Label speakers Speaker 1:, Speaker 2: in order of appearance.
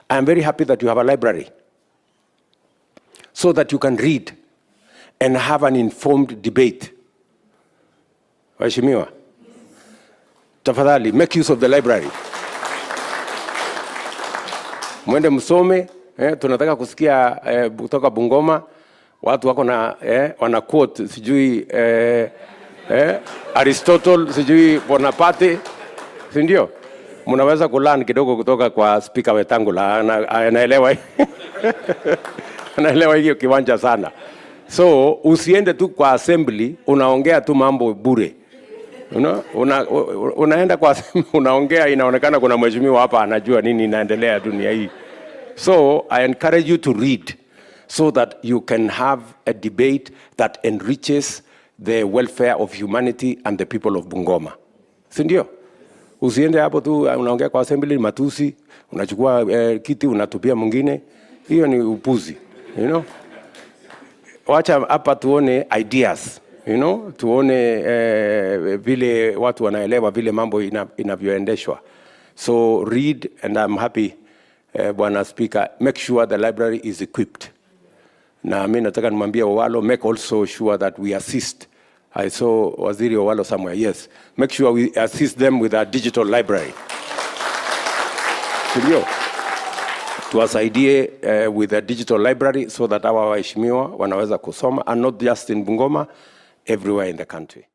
Speaker 1: I am very happy that you have a library so that you can read and have an informed debate. Waheshimiwa, tafadhali make use of the library. Mwende msome, tunataka kusikia kutoka Bungoma, watu wako na wana quote sijui Aristotle, sijui Bonaparte, si ndio? Mnaweza kulearn kidogo kutoka kwa speaker Wetangula, anaelewa anaelewa hiyo kiwanja sana. So usiende tu kwa assembly unaongea tu mambo bure. Unaenda kwa assembly unaongea, inaonekana kuna mheshimiwa hapa anajua nini inaendelea dunia hii. So I encourage you to read so that you can have a debate that enriches the welfare of humanity and the people of Bungoma. Si ndio? Usiende hapo tu unaongea kwa assembly matusi, unachukua kiti unatupia mwingine. Hiyo ni upuzi, you know? Wacha hapa tuone ideas, you know? Tuone vile watu wanaelewa vile mambo inavyoendeshwa. So read, and I'm happy, Bwana Speaker, make sure the library is equipped. Na mimi nataka nimwambie Owalo, make also sure that we assist. I saw Waziri Owalo somewhere, yes. Make sure we assist them with a digital library. Sindio? Tuwasaidie with a digital library so that our waheshimiwa wanaweza kusoma, and not just in Bungoma, everywhere in the country.